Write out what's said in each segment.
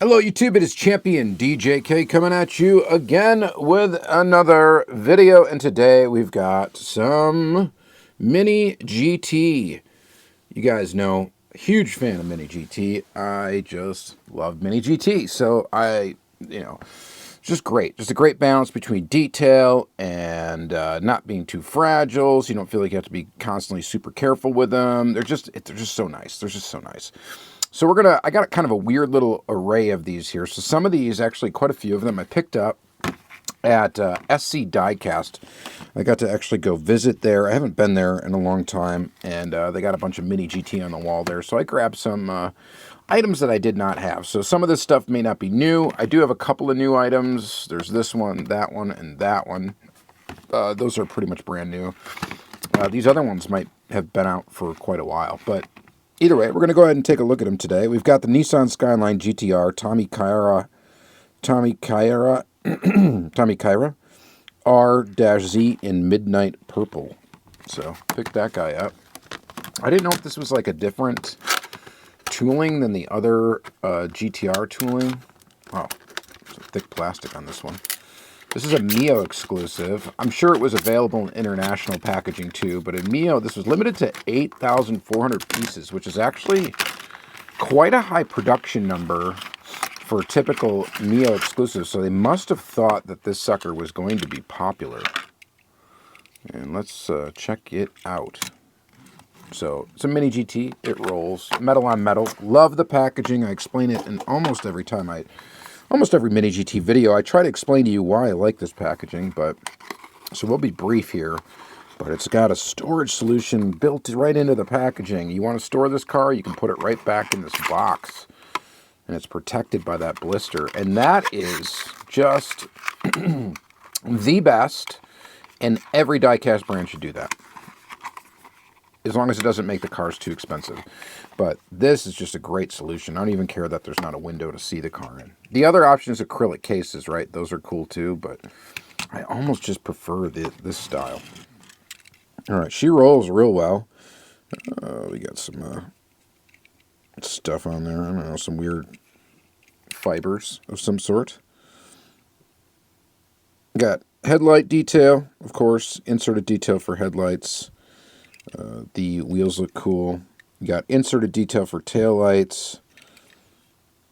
Hello YouTube, it is Champion DJK coming at you again with another video, and today we've got some Mini GT. You guys know, huge fan of Mini GT. I just love Mini GT, so just great. Just a great balance between detail and not being too fragile, so you don't feel like you have to be constantly super careful with them. They're just so nice. They're just so nice. So I got kind of a weird little array of these here. So some of these, actually quite a few of them, I picked up at SC Diecast. I got to actually go visit there. I haven't been there in a long time, and they got a bunch of Mini GT on the wall there. So I grabbed some items that I did not have. So some of this stuff may not be new. I do have a couple of new items. There's this one, and that one. Those are pretty much brand new. These other ones might have been out for quite a while, but either way, we're going to go ahead and take a look at them today. We've got the Nissan Skyline GT-R, Tommykaira R-Z in Midnight Purple. So, pick that guy up. I didn't know if this was like a different tooling than the other GTR tooling. Oh, some thick plastic on this one. This is a Mijo exclusive. I'm sure it was available in international packaging too, but in Mijo, this was limited to 8,400 pieces, which is actually quite a high production number for typical Mijo exclusives. So they must have thought that this sucker was going to be popular. And let's check it out. So it's a Mini GT. It rolls. Metal on metal. Love the packaging. I explain it in almost every Mini GT video. I try to explain to you why I like this packaging, so we'll be brief here. But it's got a storage solution built right into the packaging. You want to store this car, you can put it right back in this box. And it's protected by that blister. And that is just the best, and every diecast brand should do that. As long as it doesn't make the cars too expensive. But this is just a great solution. I don't even care that there's not a window to see the car in. The other option is acrylic cases, right? Those are cool too, but I almost just prefer this style. All right, she rolls real well. We got some stuff on there. I don't know, some weird fibers of some sort. Got headlight detail, of course, inserted detail for headlights. The wheels look cool. You got inserted detail for taillights.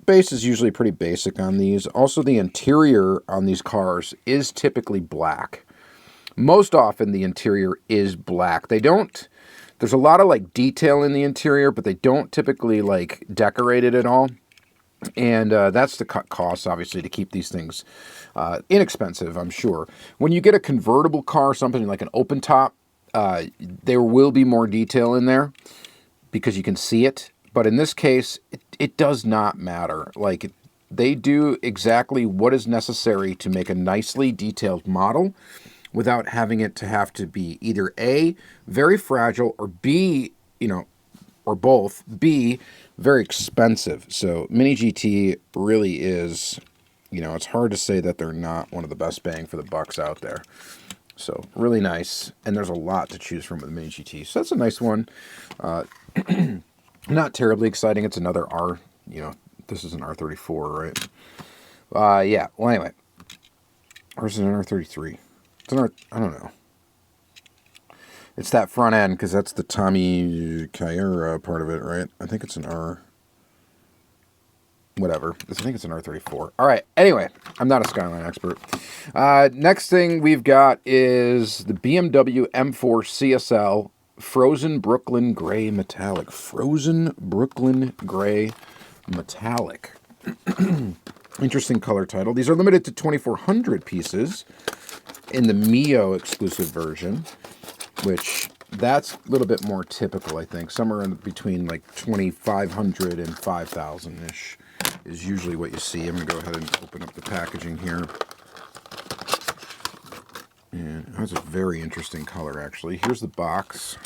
Base is usually pretty basic on these. Also, the interior on these cars is typically black. Most often, the interior is black. There's a lot of like detail in the interior, but they don't typically like decorate it at all. And that's to cut costs, obviously, to keep these things inexpensive, I'm sure. When you get a convertible car, something like an open top, there will be more detail in there because you can see it. But in this case, it does not matter. Like, they do exactly what is necessary to make a nicely detailed model without having it to have to be either A, very fragile, or B, or both, B, very expensive. So Mini GT really is, it's hard to say that they're not one of the best bang for the bucks out there. So really nice, and there's a lot to choose from with the Mini GT. So that's a nice one. Not terribly exciting. It's another R. This is an R34, right? Yeah. Well, anyway, or is it an R33? It's an R. I don't know. It's that front end because that's the Tommykaira part of it, right? I think it's an R. Whatever. I think it's an R34. All right. Anyway, I'm not a Skyline expert. Next thing we've got is the BMW M4 CSL Frozen Brooklyn Gray Metallic. Frozen Brooklyn Gray Metallic. Interesting color title. These are limited to 2,400 pieces in the Mijo exclusive version, which that's a little bit more typical, I think. Somewhere in between like 2,500 and 5,000-ish. Is usually what you see. I'm going to go ahead and open up the packaging here. And that's a very interesting color, actually. Here's the box.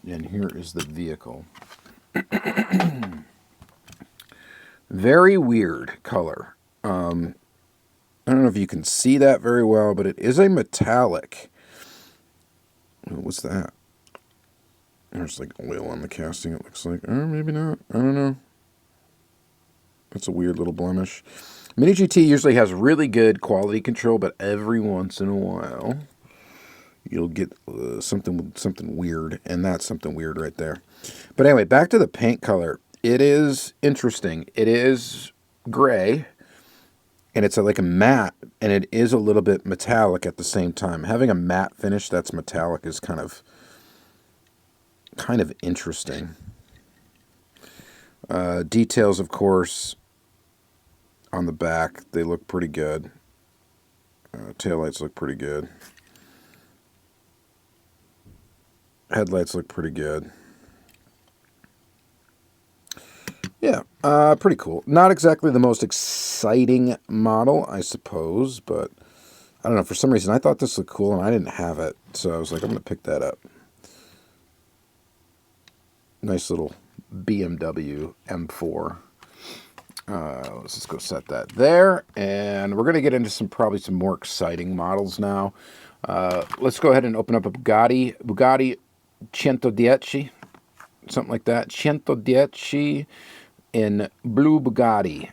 And here is the vehicle. Very weird color. I don't know if you can see that very well, but it is a metallic. What's that? There's like oil on the casting, it looks like. Or maybe not. I don't know. That's a weird little blemish. Mini GT usually has really good quality control, but every once in a while, you'll get something weird, and that's something weird right there. But anyway, back to the paint color. It is interesting. It is gray, and it's like a matte, and it is a little bit metallic at the same time. Having a matte finish that's metallic is kind of interesting. Details, of course, on the back, they look pretty good. Taillights look pretty good. Headlights look pretty good. Yeah, pretty cool. Not exactly the most exciting model, I suppose, but I don't know. For some reason, I thought this looked cool, and I didn't have it, so I was like, I'm going to pick that up. Nice little BMW M4. Let's just go set that there, and we're going to get into probably some more exciting models now. Let's go ahead and open up a Bugatti Centodieci, something like that. Centodieci in blue Bugatti.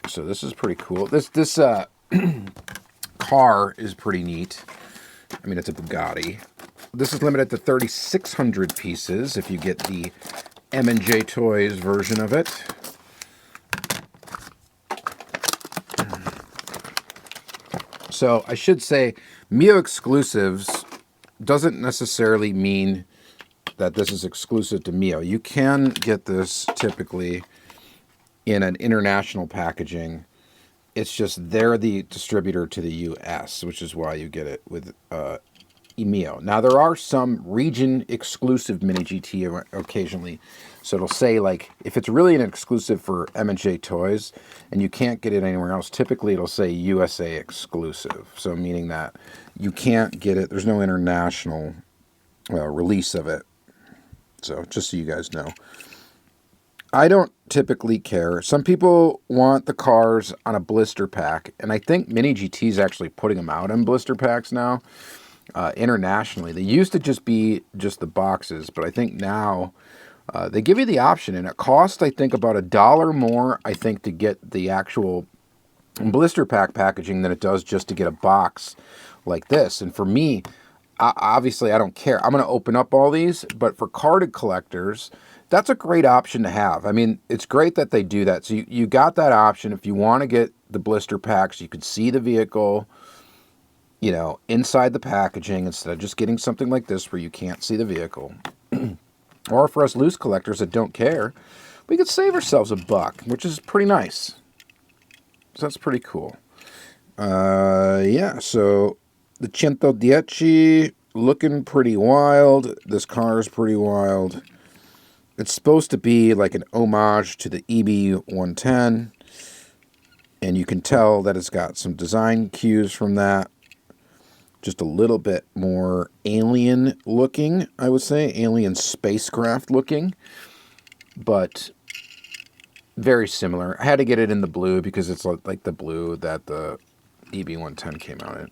So this is pretty cool. This car is pretty neat. I mean, it's a Bugatti. This is limited to 3,600 pieces if you get the M&J Toys version of it. So I should say Mijo Exclusives doesn't necessarily mean that this is exclusive to Mijo. You can get this typically in an international packaging. It's just they're the distributor to the US, which is why you get it with Mijo. Now, there are some region-exclusive Mini GT occasionally. So it'll say, like, if it's really an exclusive for M&J Toys and you can't get it anywhere else, typically it'll say USA exclusive. So meaning that you can't get it. There's no international release of it. So just so you guys know. I don't typically care. Some people want the cars on a blister pack, and I think Mini GT is actually putting them out in blister packs now. Internationally, they used to just be the boxes, but I think now they give you the option, and it costs, I think, about $1 more, I think, to get the actual blister pack packaging than it does just to get a box like this. And for me, obviously, I don't care. I'm going to open up all these, but for carded collectors, that's a great option to have. I mean, it's great that they do that. So you got that option. If you want to get the blister packs, you could see the vehicle, you know, inside the packaging instead of just getting something like this where you can't see the vehicle. Or for us loose collectors that don't care, we could save ourselves $1, which is pretty nice. So that's pretty cool. Yeah, so the Centodieci looking pretty wild. This car is pretty wild. It's supposed to be like an homage to the EB110, and you can tell that it's got some design cues from that. Just a little bit more alien looking, I would say. Alien spacecraft looking. But very similar. I had to get it in the blue because it's like the blue that the EB110 came out in.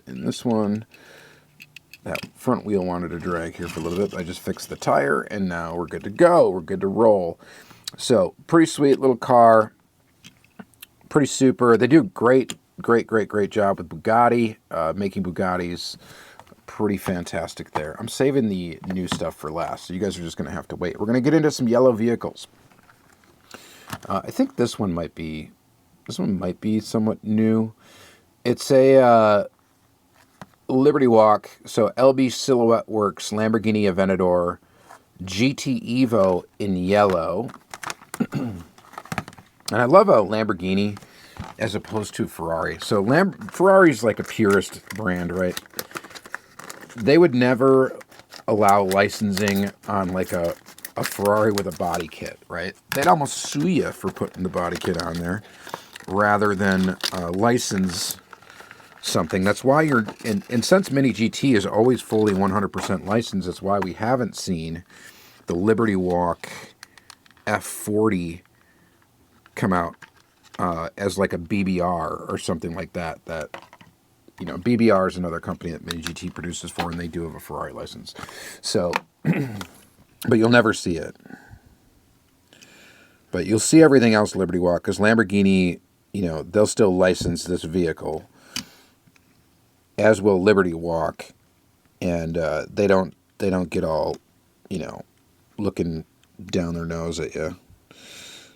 In this one, that front wheel wanted to drag here for a little bit. I just fixed the tire, and now we're good to go. We're good to roll. So, pretty sweet little car. Pretty super. They do great job with Bugatti, making Bugattis. Pretty fantastic there. I'm saving the new stuff for last, so you guys are just going to have to wait. We're going to get into some yellow vehicles. I think this one might be somewhat new. It's a Liberty Walk, so LB Silhouette Works Lamborghini Aventador GT Evo in yellow. And I love a Lamborghini as opposed to Ferrari. So Ferrari's like a purist brand, right? They would never allow licensing on like a Ferrari with a body kit, right? They'd almost sue you for putting the body kit on there rather than license something. That's why and since Mini GT is always fully 100% licensed, that's why we haven't seen the Liberty Walk F40 come out as like a BBR or something like that. That, you know, BBR is another company that Mini GT produces for, and they do have a Ferrari license. So, but you'll never see it. But you'll see everything else Liberty Walk, because Lamborghini, you know, they'll still license this vehicle, as will Liberty Walk, and they don't get all, you know, looking down their nose at you.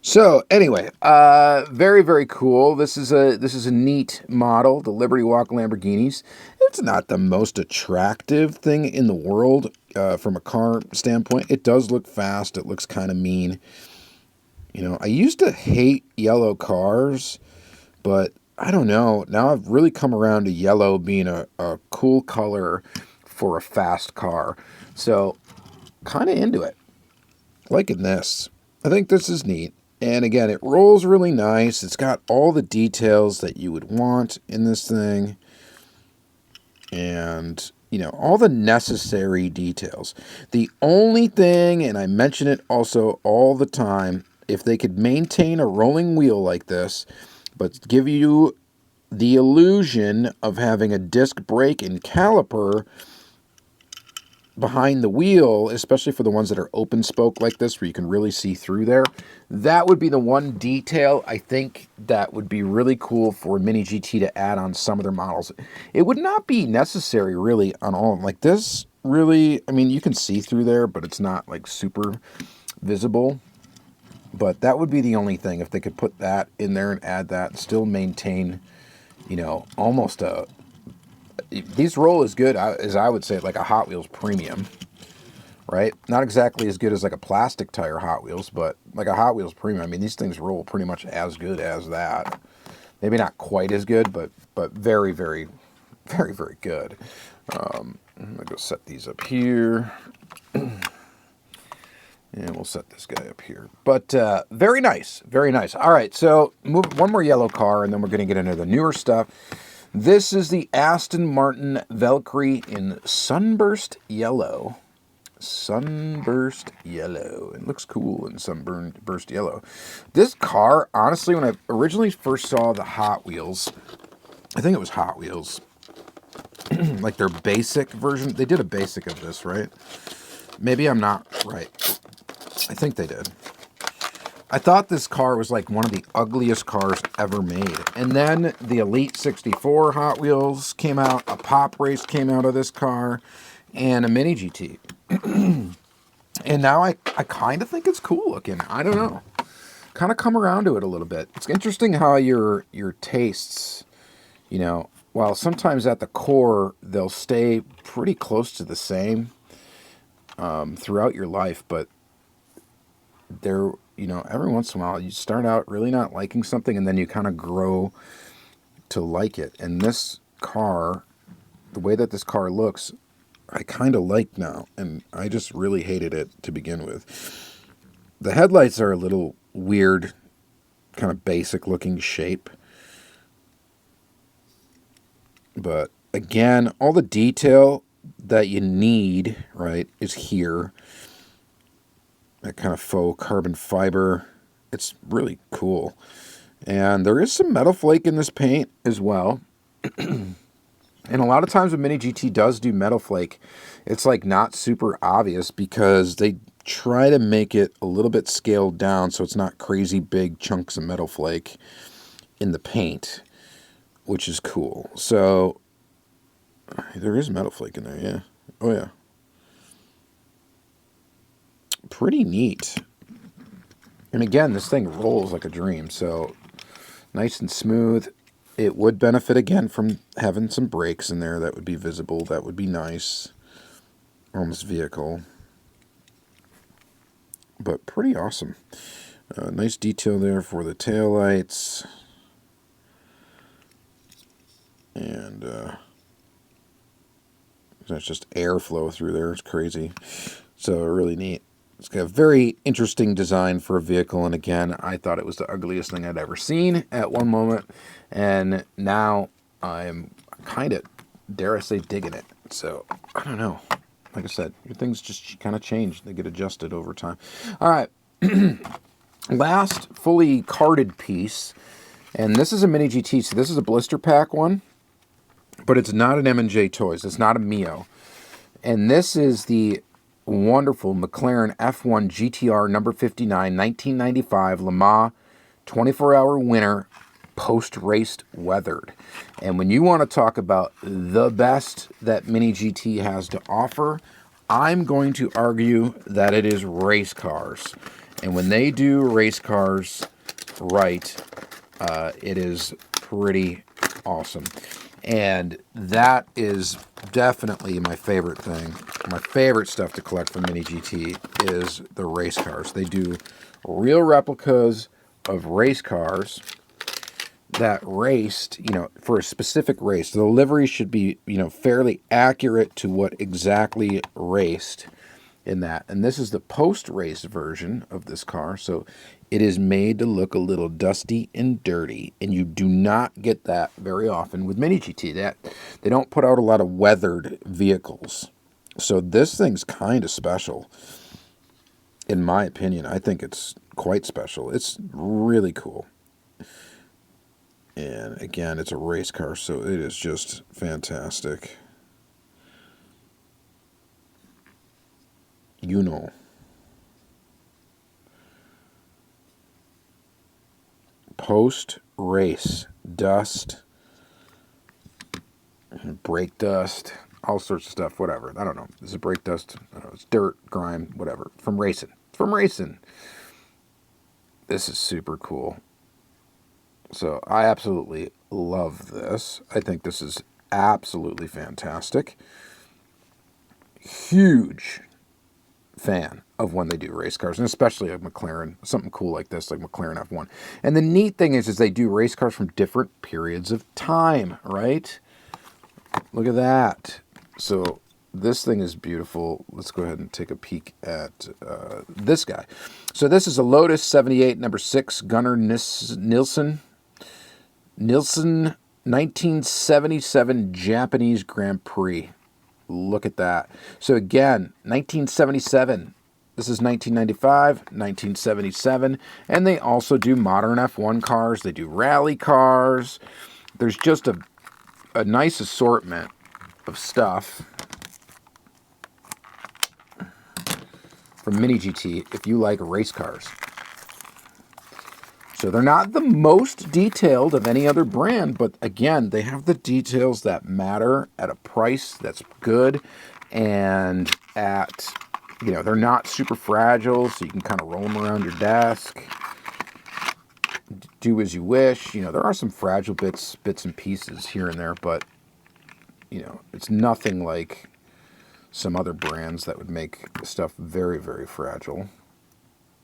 So anyway, very, very cool. This is a neat model, the Liberty Walk Lamborghinis. It's not the most attractive thing in the world from a car standpoint. It does look fast. It looks kind of mean. You know, I used to hate yellow cars, but I don't know. Now I've really come around to yellow being a cool color for a fast car. So kind of into it. Liking this. I think this is neat. And again, it rolls really nice. It's got all the details that you would want in this thing. And, you know, all the necessary details. The only thing, and I mention it also all the time, if they could maintain a rolling wheel like this, but give you the illusion of having a disc brake and caliper behind the wheel, especially for the ones that are open spoke like this, where you can really see through there, that would be the one detail I think that would be really cool for Mini GT to add on some of their models. It would not be necessary really on all of them. Like this, really, I mean, you can see through there, but it's not like super visible. But that would be the only thing, if they could put that in there and add that, and still maintain, you know, almost a... These roll as good as I would say, like a Hot Wheels Premium, right? Not exactly as good as like a plastic tire Hot Wheels, but like a Hot Wheels Premium. I mean, these things roll pretty much as good as that. Maybe not quite as good, but very, very, very, very good. I'm going to go set these up here. And we'll set this guy up here. But very nice. Very nice. All right, so move one more yellow car, and then we're going to get into the newer stuff. This is the Aston Martin Valkyrie in Sunburst Yellow. Sunburst Yellow. It looks cool in Sunburst Yellow. This car, honestly, when I originally first saw the Hot Wheels, I think it was Hot Wheels, like their basic version. They did a basic of this, right? Maybe I'm not right. I think they did. I thought this car was like one of the ugliest cars ever made. And then the Elite 64 Hot Wheels came out, a Pop Race came out of this car, and a Mini GT. And now I kind of think it's cool looking. I don't know. Kind of come around to it a little bit. It's interesting how your tastes, you know, while sometimes at the core they'll stay pretty close to the same throughout your life, but they're, you know, every once in a while you start out really not liking something and then you kind of grow to like it. And this car, the way that this car looks, I kind of like now, and I just really hated it to begin with. The headlights are a little weird, kind of basic looking shape. But again, all the detail that you need, right, is here. That kind of faux carbon fiber. It's really cool. And there is some metal flake in this paint as well. And a lot of times when Mini GT does do metal flake, it's like not super obvious because they try to make it a little bit scaled down so it's not crazy big chunks of metal flake in the paint, which is cool. So there is metal flake in there, yeah. Oh, yeah. Pretty neat. And again, this thing rolls like a dream, so nice and smooth. It would benefit again from having some brakes in there that would be visible. That would be nice on this vehicle. But pretty awesome. Nice detail there for the taillights. And there's just airflow through there. It's crazy. So really neat. It's got a very interesting design for a vehicle, and again, I thought it was the ugliest thing I'd ever seen at one moment, and now I'm kind of, dare I say, digging it. So, I don't know. Like I said, your things just kind of change. They get adjusted over time. All right. Last fully carded piece, and this is a Mini GT, so this is a blister pack one, but it's not an M&J Toys. It's not a Mijo. And this is the wonderful McLaren F1 GT-R number 59, 1995 Le Mans 24-hour winner, post-raced weathered. And when you want to talk about the best that Mini GT has to offer, I'm going to argue that it is race cars. And when they do race cars right, it is pretty awesome. And that is definitely my favorite thing. My favorite stuff to collect from Mini GT is the race cars. They do real replicas of race cars that raced, for a specific race. The livery should be, fairly accurate to what exactly raced in that. And this is the post-race version of this car, so it is made to look a little dusty and dirty, and you do not get that very often with Mini GT. That they don't put out a lot of weathered vehicles, so this thing's kind of special, in my opinion. I think it's quite special. It's really cool, and again, it's a race car, so it is just fantastic. Post-race dust, brake dust, all sorts of stuff, whatever. I don't know. Is it brake dust? I don't know. It's dirt, grime, whatever. From racing. It's from racing. This is super cool. So I absolutely love this. I think this is absolutely fantastic. Huge fan of when they do race cars, and especially a McLaren, something cool like this, like McLaren F1. And the neat thing is they do race cars from different periods of time, right? Look at that. So this thing is beautiful. Let's go ahead and take a peek at this guy. So this is a Lotus 78, number 6, Gunnar Nilsson 1977 Japanese Grand Prix. Look at that. So again, 1977. This is 1995, 1977. And they also do modern F1 cars. They do rally cars. There's just a nice assortment of stuff from Mini GT if you like race cars. So they're not the most detailed of any other brand, but again, they have the details that matter at a price that's good, and at, they're not super fragile, so you can kind of roll them around your desk, do as you wish. There are some fragile bits and pieces here and there, but, it's nothing like some other brands that would make stuff very, very fragile.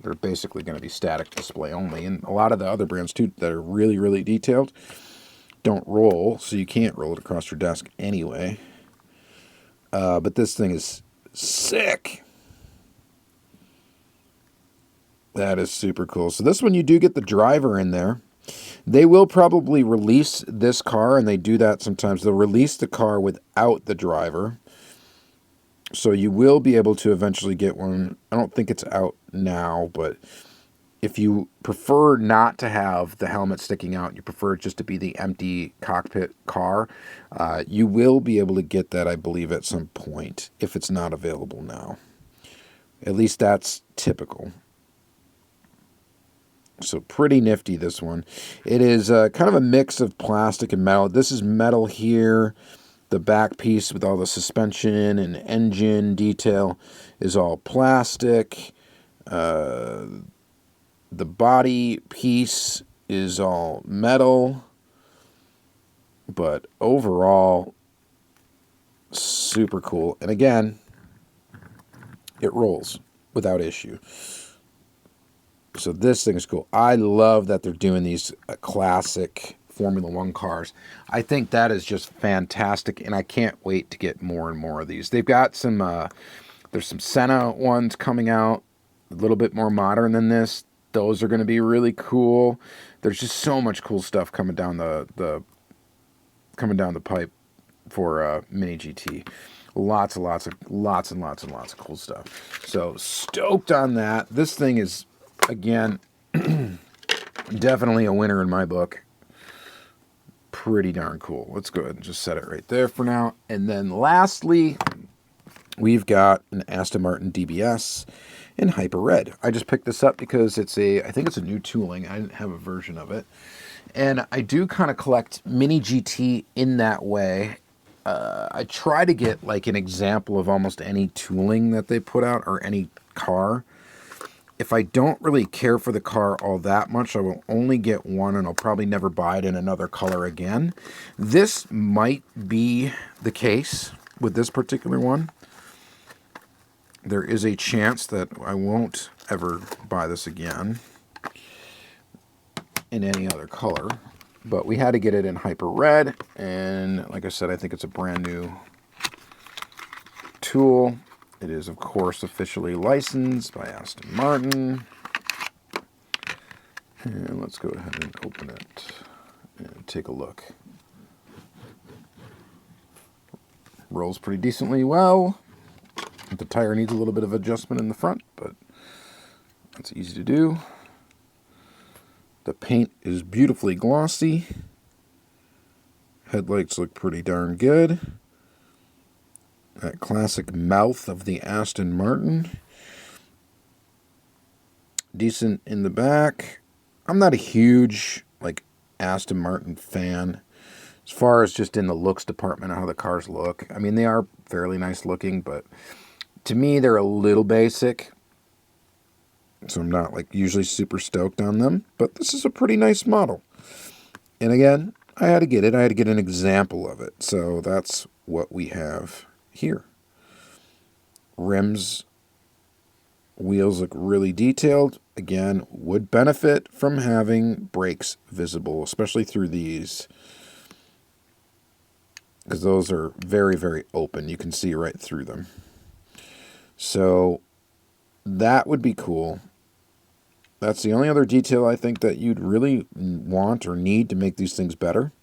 They're basically going to be static display only. And a lot of the other brands, too, that are really, really detailed, don't roll, so you can't roll it across your desk anyway. But this thing is sick. That is super cool. So this one, you do get the driver in there. They will probably release this car, and they do that sometimes. They'll release the car without the driver. So you will be able to eventually get one. I don't think it's out now, but if you prefer not to have the helmet sticking out, you prefer it just to be the empty cockpit car, you will be able to get that, I believe, at some point, if it's not available now. At least that's typical. So pretty nifty, this one. It is kind of a mix of plastic and metal. This is metal here. The back piece with all the suspension and engine detail is all plastic. The body piece is all metal. But overall, super cool. And again, it rolls without issue. So this thing is cool. I love that they're doing these classic Formula One cars. I think that is just fantastic, and I can't wait to get more and more of these. They've got some, there's some Senna ones coming out, a little bit more modern than this. Those are going to be really cool. There's just so much cool stuff coming down the pipe for Mini GT. Lots and lots of cool stuff. So stoked on that. This thing is, again, definitely a winner in my book. Pretty darn cool. Let's go ahead and just set it right there for now. And then lastly, we've got an Aston Martin DBS in Hyper Red. I just picked this up because I think it's a new tooling. I didn't have a version of it. And I do kind of collect mini GT in that way. I try to get like an example of almost any tooling that they put out or any car. If I don't really care for the car all that much, I will only get one, and I'll probably never buy it in another color again. This might be the case with this particular one. There is a chance that I won't ever buy this again in any other color. But we had to get it in Hyper Red, and like I said, I think it's a brand new tool. It is, of course, officially licensed by Aston Martin. And let's go ahead and open it and take a look. Rolls pretty decently well. The tire needs a little bit of adjustment in the front, but that's easy to do. The paint is beautifully glossy. Headlights look pretty darn good. That classic mouth of the Aston Martin. Decent in the back. I'm not a huge Aston Martin fan as far as just in the looks department of how the cars look. I mean, they are fairly nice looking, but to me they're a little basic. So I'm not usually super stoked on them, but this is a pretty nice model. And again, I had to get it. I had to get an example of it. So that's what we have here. Rims, wheels look really detailed. Again, would benefit from having brakes visible, especially through these, because those are very, very open. You can see right through them. So that would be cool. That's the only other detail I think that you'd really want or need to make these things better.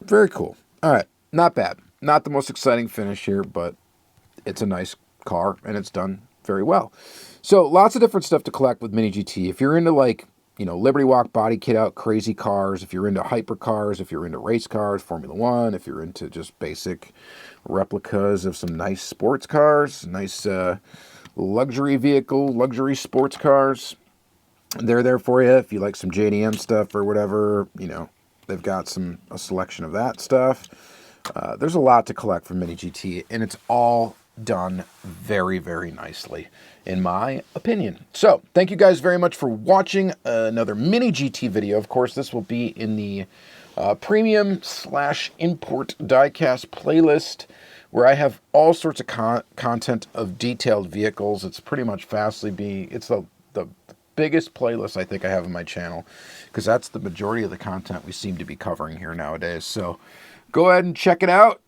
Very cool. All right, not bad. Not the most exciting finish here, but it's a nice car, and it's done very well. So lots of different stuff to collect with Mini GT. If you're into Liberty Walk body kit out crazy cars, if you're into hypercars, if you're into race cars, Formula One, if you're into just basic replicas of some nice sports cars, nice luxury vehicle, luxury sports cars, they're there for you. If you like some JDM stuff or whatever, they've got a selection of that stuff. There's a lot to collect from Mini GT, and it's all done very, very nicely, in my opinion. So, thank you guys very much for watching another Mini GT video. Of course, this will be in the premium/import diecast playlist, where I have all sorts of content of detailed vehicles. It's pretty much it's the biggest playlist I think I have on my channel, because that's the majority of the content we seem to be covering here nowadays. So go ahead and check it out.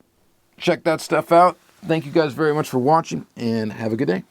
Check that stuff out. Thank you guys very much for watching, and have a good day.